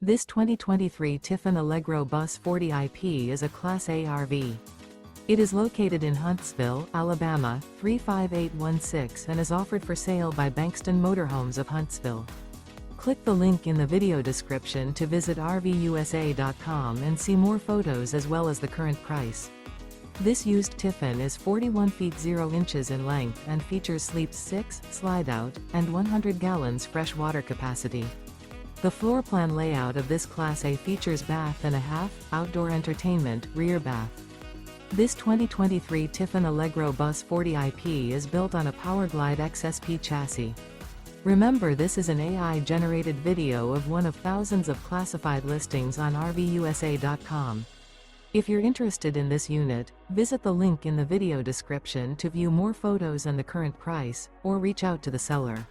This 2023 Tiffin Allegro Bus 40 IP is a Class A RV. It is located in Huntsville, Alabama, 35816 and is offered for sale by Bankston Motorhomes of Huntsville. Click the link in the video description to visit RVUSA.com and see more photos as well as the current price. This used Tiffin is 41 feet 0 inches in length and features sleeps 6, Slideout, and 100 gallons fresh water capacity. The floor plan layout of this Class A features bath and a half, outdoor entertainment, rear bath. This 2023 Tiffin Allegro Bus 40 IP is built on a PowerGlide XSP chassis. Remember, this is an AI-generated video of one of thousands of classified listings on RVUSA.com. If you're interested in this unit, visit the link in the video description to view more photos and the current price, or reach out to the seller.